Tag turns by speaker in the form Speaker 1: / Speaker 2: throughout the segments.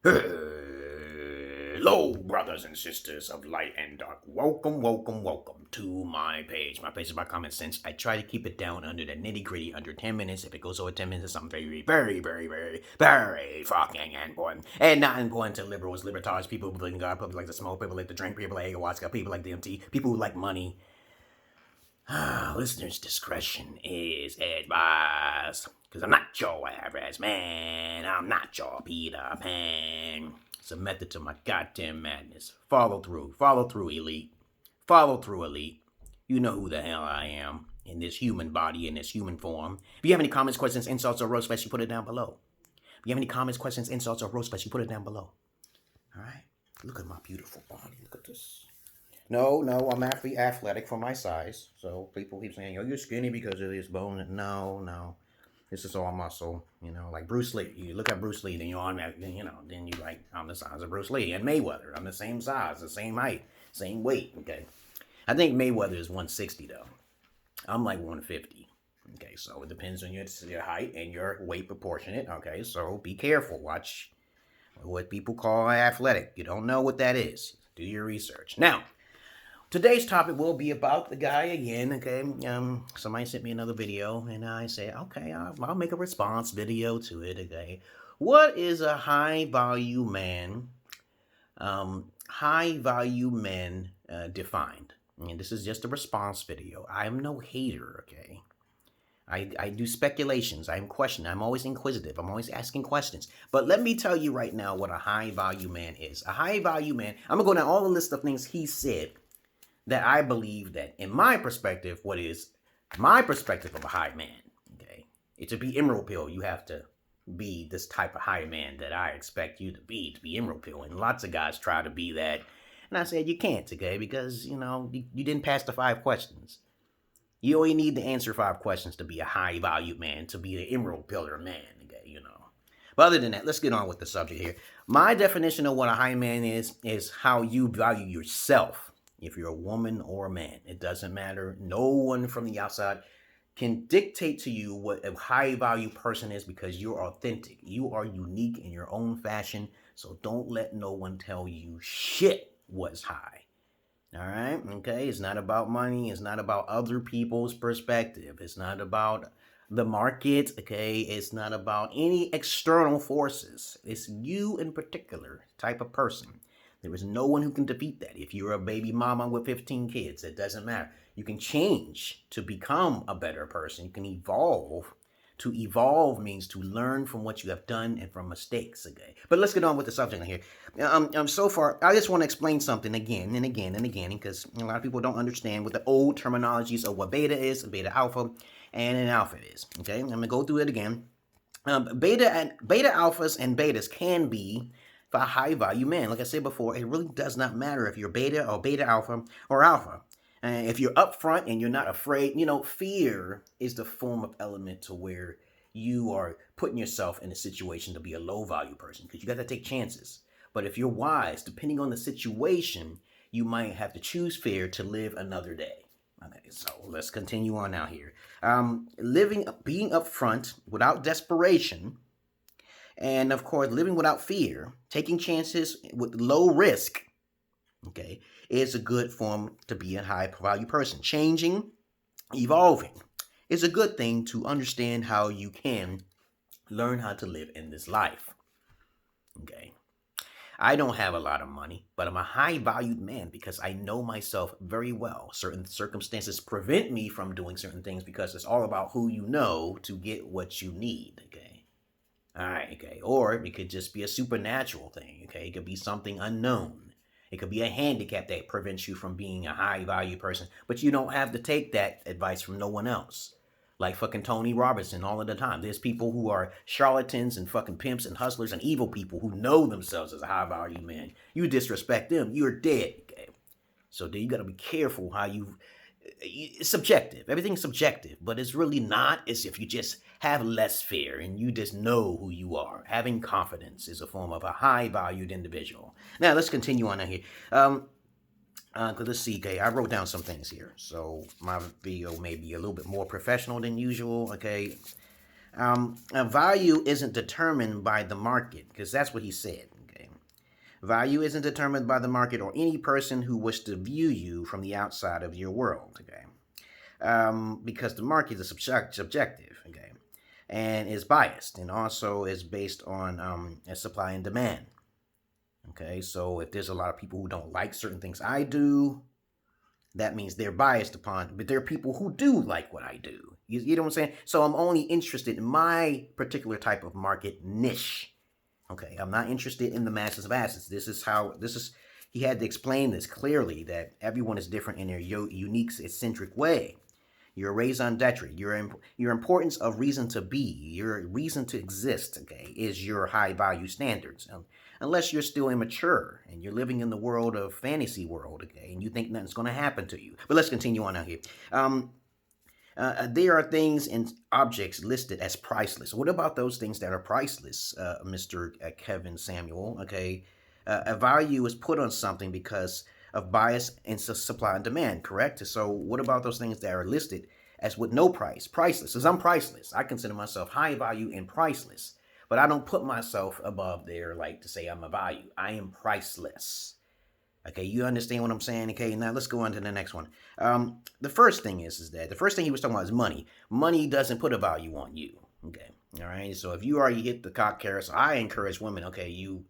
Speaker 1: Hello, brothers and sisters of light and dark. Welcome to my page. My page is about common sense. I try to keep it down under the nitty gritty, under 10 minutes. If it goes over 10 minutes, I'm very fucking important. And not important to liberals, libertarians, people who believe in God, people like to smoke, people like to drink, people like ayahuasca, people like DMT, people who like money. Listeners' discretion is advised. Because I'm not your average man. I'm not your Peter Pan. It's a method to my goddamn madness. Follow through, elite. Follow through, elite. You know who the hell I am in this human body, in this human form. If you have any comments, questions, insults, or roast fights, you put it down below. If you have any comments, questions, insults, or roast fights, you put it down below. Alright? Look at my beautiful body. Look at this. No, I'm actually athletic for my size. So people keep saying, yo, you're skinny because of this bone. No. This is all muscle, like Bruce Lee. You look at Bruce Lee, then you're on that, then you like, I'm the size of Bruce Lee. And Mayweather, I'm the same size, the same height, same weight, okay? I think Mayweather is 160, though. I'm like 150, okay? So it depends on your height and your weight proportionate, okay? So be careful. Watch what people call athletic. You don't know what that is. Do your research. Now, today's topic will be about the guy again, okay? Somebody sent me another video, and I said, okay, I'll make a response video to it, okay? What is a high-value man, defined? And this is just a response video. I'm no hater, okay? I do speculations. I'm questioning. I'm always inquisitive. I'm always asking questions. But let me tell you right now what a high-value man is. A high-value man, I'm going to go down all the list of things he said that I believe that, in my perspective, what is my perspective of a high man, okay? To be Emerald Pill, you have to be this type of high man that I expect you to be Emerald Pill. And lots of guys try to be that. And I said, you can't, okay? Because, you didn't pass the 5 questions. You only need to answer 5 questions to be a high-value man, to be an Emerald Pillar man, okay, But other than that, let's get on with the subject here. My definition of what a high man is how you value yourself. If you're a woman or a man, it doesn't matter. No one from the outside can dictate to you what a high-value person is because you're authentic. You are unique in your own fashion, so don't let no one tell you shit what's high. All right? Okay? It's not about money. It's not about other people's perspective. It's not about the market, okay? It's not about any external forces. It's you in particular type of person. There is no one who can defeat that. If you're a baby mama with 15 kids, it doesn't matter. You can change to become a better person. You can evolve. To evolve means to learn from what you have done and from mistakes, okay? But let's get on with the subject here. So far, I just want to explain something again and again and again, because a lot of people don't understand what the old terminologies of what beta is, beta alpha, and an alpha is, okay? I'm going to go through it again. Beta alphas and betas can be for a high-value man. Like I said before, it really does not matter if you're beta or beta alpha or alpha. If you're upfront and you're not afraid, fear is the form of element to where you are putting yourself in a situation to be a low-value person because you got to take chances. But if you're wise, depending on the situation, you might have to choose fear to live another day. Okay, so let's continue on now here. Being upfront without desperation, and of course, living without fear, taking chances with low risk, okay, is a good form to be a high-value person. Changing, evolving is a good thing to understand how you can learn how to live in this life, okay? I don't have a lot of money, but I'm a high-valued man because I know myself very well. Certain circumstances prevent me from doing certain things because it's all about who you know to get what you need, okay? All right, okay. Or it could just be a supernatural thing, okay? It could be something unknown. It could be a handicap that prevents you from being a high-value person. But you don't have to take that advice from no one else. Like fucking Tony Robertson all of the time. There's people who are charlatans and fucking pimps and hustlers and evil people who know themselves as a high-value man. You disrespect them, you're dead, okay? So then you got to be careful how you... It's subjective. Everything's subjective, but it's really not. It's if you just have less fear and you just know who you are. Having confidence is a form of a high-valued individual. Now, let's continue on here. Let's see, okay, I wrote down some things here. So my video may be a little bit more professional than usual, okay? A value isn't determined by the market, because that's what he said. Value isn't determined by the market or any person who wishes to view you from the outside of your world, okay? Because the market is subjective, okay, and is biased, and also is based on supply and demand, okay? So if there's a lot of people who don't like certain things I do, that means they're biased upon, but there are people who do like what I do. You know what I'm saying? So I'm only interested in my particular type of market niche. Okay, I'm not interested in the masses of asses. He had to explain this clearly, that everyone is different in their unique, eccentric way. Your raison d'etre, your importance of reason to be, your reason to exist, okay, is your high value standards. Unless you're still immature and you're living in the world of fantasy world, okay, and you think nothing's going to happen to you. But let's continue on out here. There are things and objects listed as priceless. What about those things that are priceless, Mr. Kevin Samuel? Okay, a value is put on something because of bias and supply and demand, correct? So what about those things that are listed as with no price, priceless? Because I'm priceless. I consider myself high value and priceless, but I don't put myself above there like to say I'm a value. I am priceless. Okay, you understand what I'm saying? Okay, now let's go on to the next one. The first thing is that the first thing he was talking about is money. Money doesn't put a value on you. Okay, all right. So if you already hit the cock carousel, I encourage women. Okay, you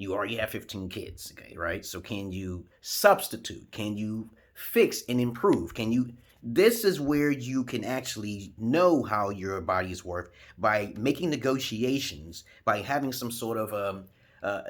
Speaker 1: already have 15 kids. Okay, right. So can you substitute? Can you fix and improve? Can you? This is where you can actually know how your body is worth by making negotiations, by having some sort of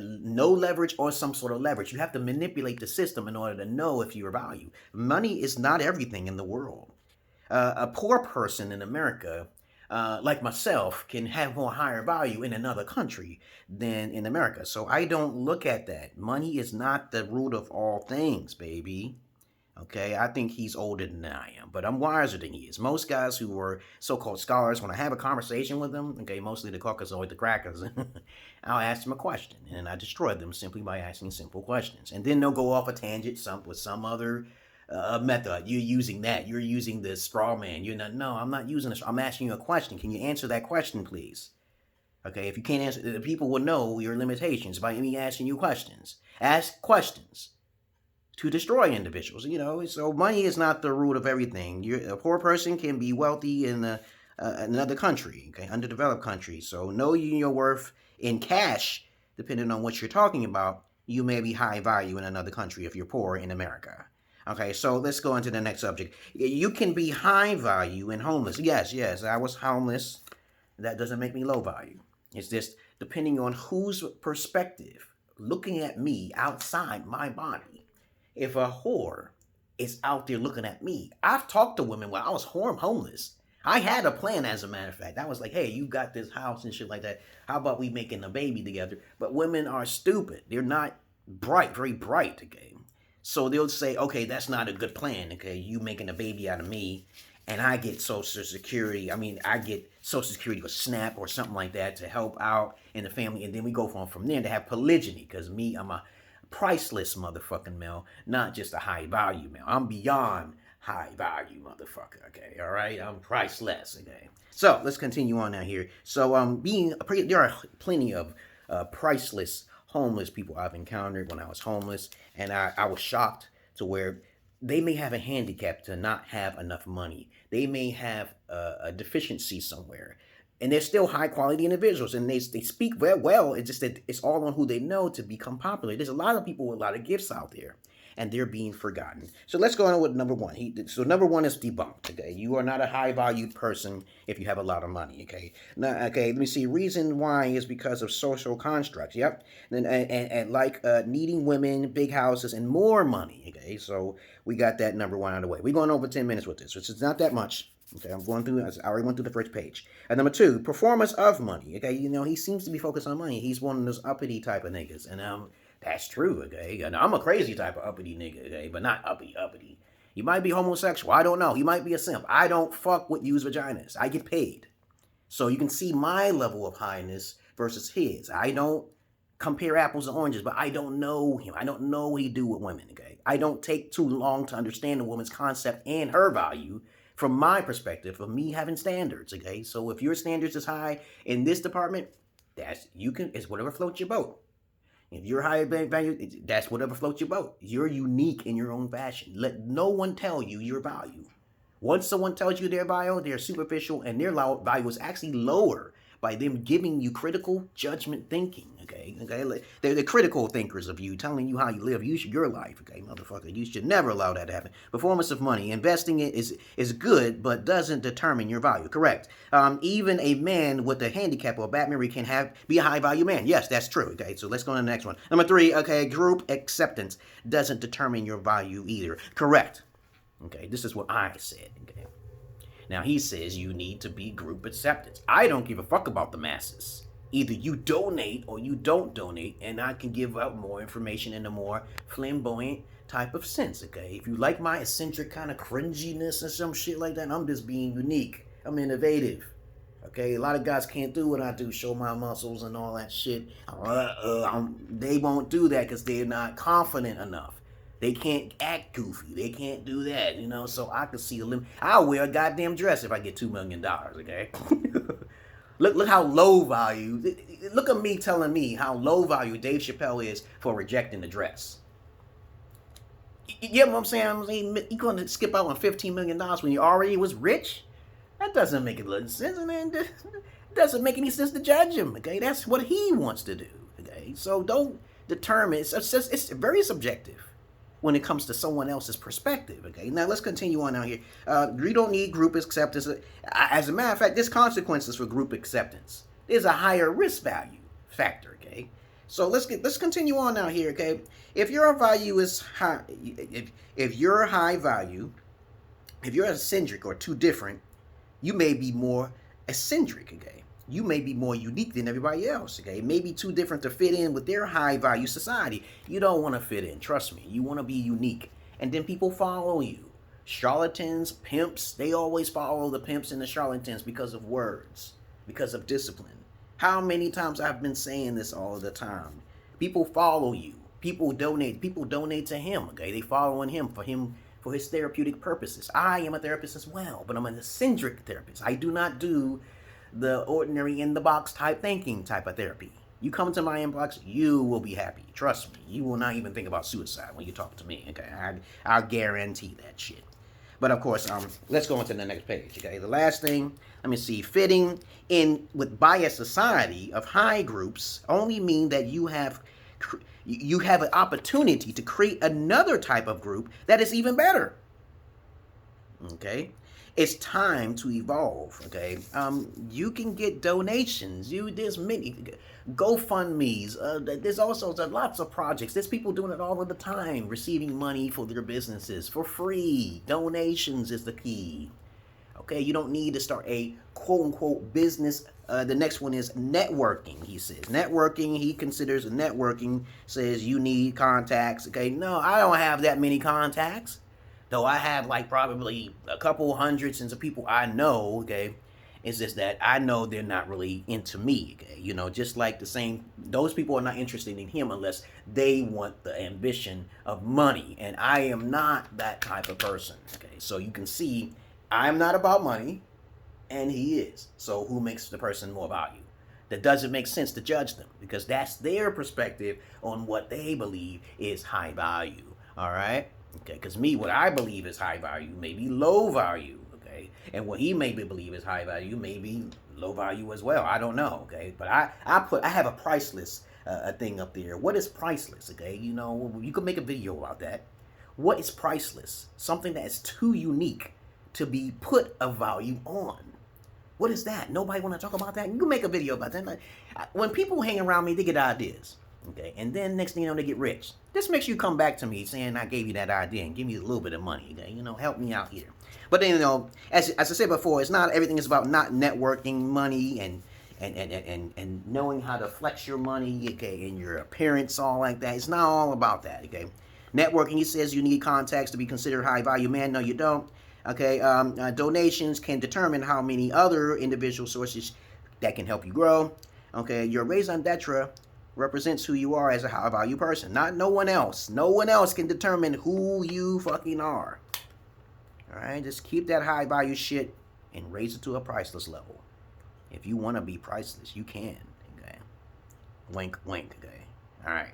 Speaker 1: no leverage or some sort of leverage. You have to manipulate the system in order to know if you're value. Money is not everything in the world. A poor person in America, like myself, can have more higher value in another country than in America. So I don't look at that. Money is not the root of all things, baby. Okay, I think he's older than I am, but I'm wiser than he is. Most guys who were so-called scholars, when I have a conversation with them, okay, mostly the Caucasoid, the crackers, I'll ask them a question, and I destroy them simply by asking simple questions. And then they'll go off a tangent with some other method. You're using that. You're using the straw man. You're not. No, I'm not using this. I'm asking you a question. Can you answer that question, please? Okay, if you can't answer, the people will know your limitations by me asking you questions. Ask questions to destroy individuals, you know. So money is not the root of everything. A poor person can be wealthy in another country, okay, underdeveloped country. So know your worth in cash, depending on what you're talking about. You may be high value in another country if you're poor in America. Okay, so let's go into the next subject. You can be high value and homeless. Yes, I was homeless. That doesn't make me low value. It's just depending on whose perspective, looking at me outside my body. If a whore is out there looking at me, I've talked to women while I was homeless. I had a plan, as a matter of fact. I was like, hey, you got this house and shit like that. How about we making a baby together? But women are stupid. They're not bright, very bright, okay? So they'll say, okay, that's not a good plan, okay? You making a baby out of me, and I get Social Security. I get Social Security or SNAP or something like that to help out in the family. And then we go from there to have polygyny, because me, I'm a priceless motherfucking male, not just a high value male. I'm beyond high value motherfucker, okay? All right? I'm priceless, okay? So let's continue on now here. So there are plenty of priceless homeless people I've encountered when I was homeless, and I was shocked to where they may have a handicap to not have enough money. They may have a deficiency somewhere. And they're still high quality individuals, and they speak very well. It's just that it's all on who they know to become popular. There's a lot of people with a lot of gifts out there, and they're being forgotten. So let's go on with number one. So number one is debunked. Okay, you are not a high valued person if you have a lot of money. Okay, now let me see. Reason why is because of social constructs. Yep, and like needing women, big houses, and more money. Okay, so we got that number one out of the way. We're going over 10 minutes with this, which is not that much. Okay, I already went through the first page. And number two, performance of money. Okay, he seems to be focused on money. He's one of those uppity type of niggas. And that's true, okay? And I'm a crazy type of uppity nigga, okay? But not uppity. You might be homosexual. I don't know. You might be a simp. I don't fuck with used vaginas. I get paid. So you can see my level of highness versus his. I don't compare apples and oranges, but I don't know him. I don't know what he do with women, okay? I don't take too long to understand a woman's concept and her value from my perspective of me having standards, okay? So if your standards is high in this department, it's whatever floats your boat. If you're high value, that's whatever floats your boat. You're unique in your own fashion. Let no one tell you your value. Once someone tells you their value, they're superficial, and their value is actually lower by them giving you critical judgment thinking. Okay, they're the critical thinkers of you, telling you how you live, your life. Okay, motherfucker, you should never allow that to happen. Performance of money, investing it is good, but doesn't determine your value. Correct. Even a man with a handicap or a bad memory can be a high value man. Yes, that's true. Okay, so let's go to the next one. Number 3. Okay, group acceptance doesn't determine your value either. Correct. Okay, this is what I said. Okay. Now he says you need to be group acceptance. I don't give a fuck about the masses. Either you donate or you don't donate, and I can give out more information in a more flamboyant type of sense, okay? If you like my eccentric kind of cringiness and some shit like that, I'm just being unique. I'm innovative, okay? A lot of guys can't do what I do, show my muscles and all that shit. They won't do that because they're not confident enough. They can't act goofy. They can't do that, you know? So I could see a limit. I'll wear a goddamn dress if I get $2 million, okay? Look how low value. Look at me telling me how low value Dave Chappelle is for rejecting the dress. You get what I'm saying? You're going to skip out on $15 million when you already was rich? That doesn't make a little sense, man. It doesn't make any sense to judge him, okay? That's what he wants to do, okay? So don't determine. It's very subjective when it comes to someone else's perspective, okay? Now, let's continue on out here. You don't need group acceptance. As a matter of fact, there's consequences for group acceptance. There's a higher risk value factor, okay? So let's continue on out here, okay? If your value is high, if you're high value, if you're eccentric or too different, you may be more eccentric, okay? You may be more unique than everybody else, okay? It may be too different to fit in with their high-value society. You don't want to fit in, trust me. You want to be unique. And then people follow you. Charlatans, pimps, they always follow the pimps and the charlatans because of words, because of discipline. How many times I've been saying this all the time? People follow you. People donate to him, okay? They following him for his therapeutic purposes. I am a therapist as well, but I'm an eccentric therapist. I do not do the ordinary in-the-box type thinking type of therapy. You come to my inbox, you will be happy. Trust me. You will not even think about suicide when you talk to me, okay? I'll guarantee that shit. But of course, let's go on to the next page, okay? The last thing, let me see. Fitting in with biased society of high groups only mean that you have an opportunity to create another type of group that is even better, okay? It's time to evolve, okay? You can get donations. There's many GoFundMe's. There's also lots of projects. There's people doing it all of the time, receiving money for their businesses for free. Donations is the key, okay? You don't need to start a quote-unquote business. The next one is networking, he says. Networking, he considers networking, says you need contacts, okay? No, I don't have that many contacts. Though I have like probably a couple hundreds of people I know, okay? It's just that I know they're not really into me, okay? You know, just like those people are not interested in him unless they want the ambition of money. And I am not that type of person, okay? So you can see I'm not about money and he is. So who makes the person more value? That doesn't make sense to judge them because that's their perspective on what they believe is high value, all right? Okay, because what I believe is high value may be low value, okay? And what he may believe is high value may be low value as well. I don't know, okay? But I have a priceless thing up there. What is priceless, okay? You know, you could make a video about that. What is priceless? Something that is too unique to be put a value on. What is that? Nobody want to talk about that? You can make a video about that. When people hang around me, they get ideas. Okay, and then next thing you know, they get rich. This makes you come back to me saying I gave you that idea and give me a little bit of money. Okay, you know, help me out here. But then, you know, as I said before, it's not everything is about not networking money and knowing how to flex your money, okay, and your appearance, all like that. It's not all about that. Okay, networking. He says you need contacts to be considered high value man. No, you don't. Okay, donations can determine how many other individual sources that can help you grow. Okay, your raison d'etre represents who you are as a high value person, not no one else. No one else can determine who you fucking are. All right, just keep that high value shit and raise it to a priceless level. If you want to be priceless, you can. Okay, wink, wink. Okay, All right.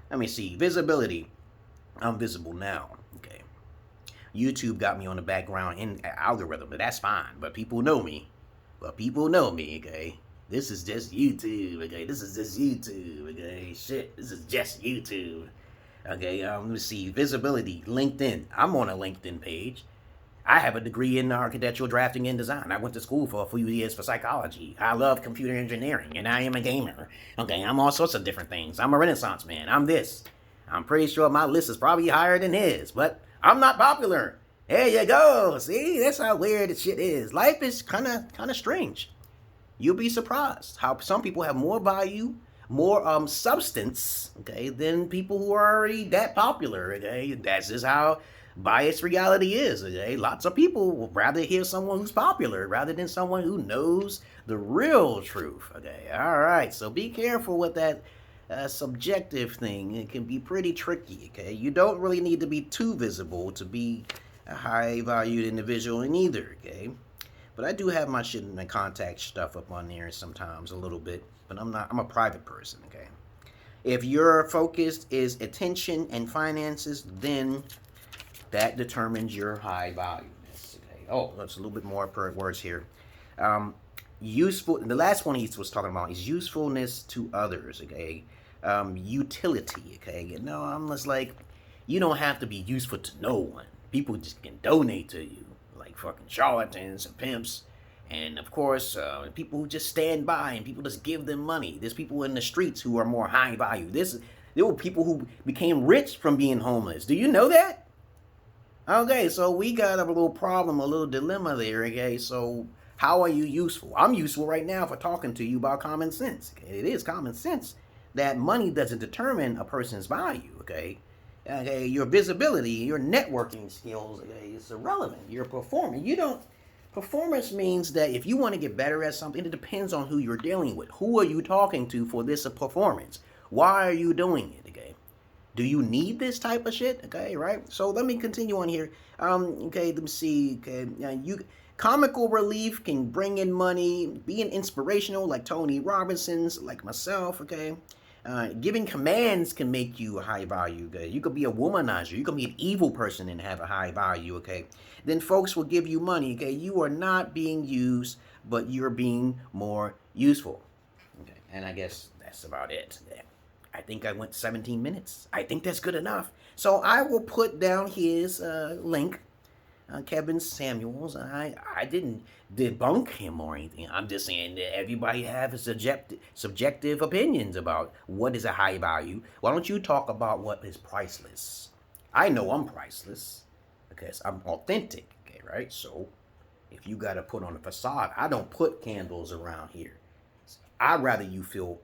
Speaker 1: Let me see. Visibility. I'm visible now. Okay. YouTube got me on the background in algorithm, but that's fine. But people know me. Okay. This is just YouTube. Okay. This is just YouTube. Okay. Shit. This is just YouTube. Okay. Let me see. Visibility. LinkedIn. I'm on a LinkedIn page. I have a degree in architectural drafting and design. I went to school for a few years for psychology. I love computer engineering, and I am a gamer. Okay, I'm all sorts of different things. I'm a Renaissance man. I'm this. I'm pretty sure my list is probably higher than his, but I'm not popular. There you go. See, that's how weird this shit is. Life is kind of strange. You'll be surprised how some people have more value, more substance, okay, than people who are already that popular. Okay, that's just how biased reality is. Okay, lots of people would rather hear someone who's popular rather than someone who knows the real truth. Okay, all right, so be careful with that subjective thing. It can be pretty tricky. Okay, you don't really need to be too visible to be a high valued individual in either. Okay, but I do have my shit and my contact stuff up on there sometimes a little bit, but I'm a private person. Okay, if your focus is attention and finances, then that determines your high valueness. Okay. Oh, that's a little bit more per words here. Useful. The last one he was talking about is usefulness to others. Okay. Utility. Okay. You know, I'm just like, you don't have to be useful to no one. People just can donate to you, like fucking charlatans and pimps, and of course, people who just stand by and people just give them money. There's people in the streets who are more high value. There were people who became rich from being homeless. Do you know that? Okay, so we got a little problem, a little dilemma there, okay? So how are you useful? I'm useful right now for talking to you about common sense. Okay? It is common sense that money doesn't determine a person's value, okay? Okay, your visibility, your networking skills, okay, is irrelevant. You're performing. Performance means that if you want to get better at something, it depends on who you're dealing with. Who are you talking to for this performance? Why are you doing it, okay? Do you need this type of shit? Okay, right? So let me continue on here. Okay, let me see. Okay, comical relief can bring in money. Being inspirational, like Tony Robinson's, like myself. Okay, giving commands can make you a high value. Okay, you could be a womanizer. You could be an evil person and have a high value. Okay, then folks will give you money. Okay, you are not being used, but you're being more useful. Okay, and I guess that's about it. Yeah. I think I went 17 minutes. I think that's good enough. So I will put down his link, Kevin Samuels. I didn't debunk him or anything. I'm just saying that everybody have subjective opinions about what is a high value. Why don't you talk about what is priceless? I know I'm priceless because I'm authentic, okay, right? So if you got to put on a facade, I don't put candles around here. I'd rather you feel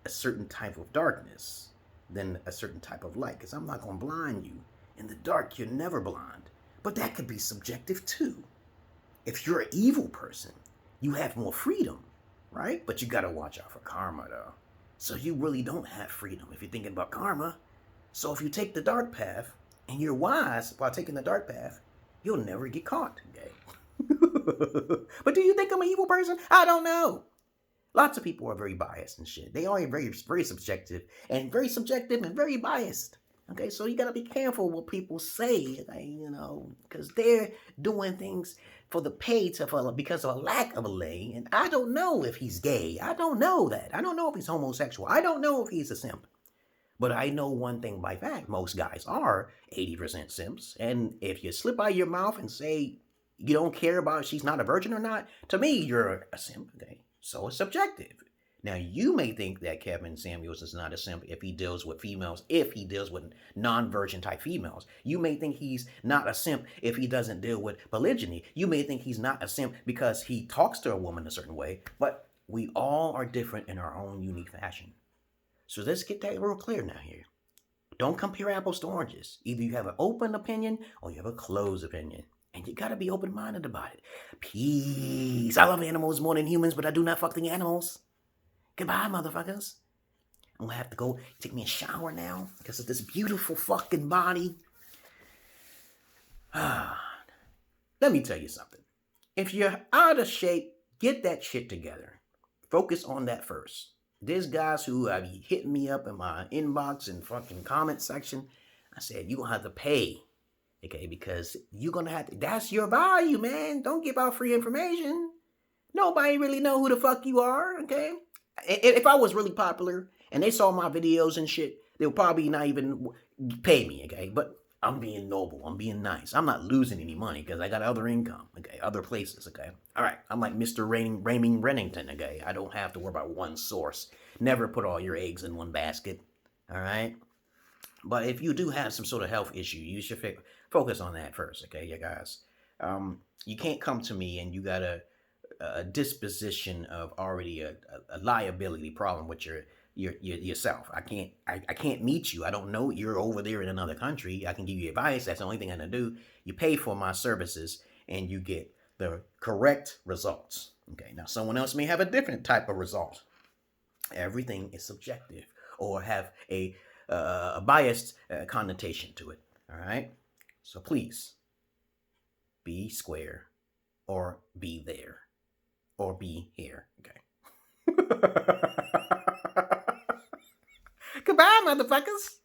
Speaker 1: a certain type of darkness than a certain type of light, because I'm not going to blind you. In the dark, you're never blind. But that could be subjective too. If you're an evil person, you have more freedom, right? But you got to watch out for karma, though. So you really don't have freedom if you're thinking about karma. So if you take the dark path and you're wise while taking the dark path, you'll never get caught, okay? But do you think I'm an evil person? I don't know. Lots of people are very biased and shit. They are very, very subjective and very biased. Okay, so you gotta be careful what people say, you know, because they're doing things for the pay because of a lack of a lay. And I don't know if he's gay. I don't know that. I don't know if he's homosexual. I don't know if he's a simp. But I know one thing by fact: most guys are 80% simps. And if you slip out your mouth and say you don't care about if she's not a virgin or not, to me, you're a simp. Okay. So it's subjective. Now, you may think that Kevin Samuels is not a simp if he deals with females, if he deals with non-virgin type females. You may think he's not a simp if he doesn't deal with polygyny. You may think he's not a simp because he talks to a woman a certain way, but we all are different in our own unique fashion. So let's get that real clear now here. Don't compare apples to oranges. Either you have an open opinion or you have a closed opinion. And you gotta be open-minded about it. Peace. I love animals more than humans, but I do not fuck the animals. Goodbye, motherfuckers. I'm gonna have to go take me a shower now because of this beautiful fucking body. Let me tell you something. If you're out of shape, get that shit together. Focus on that first. There's guys who have hitting me up in my inbox and fucking comment section. I said, you're going to have to pay. Okay, because you're going to have to, that's your value, man. Don't give out free information. Nobody really know who the fuck you are, okay? If I was really popular and they saw my videos and shit, they'll probably not even pay me, okay? But I'm being noble. I'm being nice. I'm not losing any money because I got other income, okay? Other places, okay? All right. I'm like Mr. Raymond Rennington, okay? I don't have to worry about one source. Never put all your eggs in one basket, all right? But if you do have some sort of health issue, you should focus on that first, okay, you guys? You can't come to me and you got a disposition of already a liability problem with yourself. I can't meet you. I don't know. You're over there in another country. I can give you advice. That's the only thing I can do. You pay for my services and you get the correct results. Okay. Now someone else may have a different type of result. Everything is subjective or have a biased connotation to it. All right. So please be square or be there or be here. Okay. Goodbye, motherfuckers.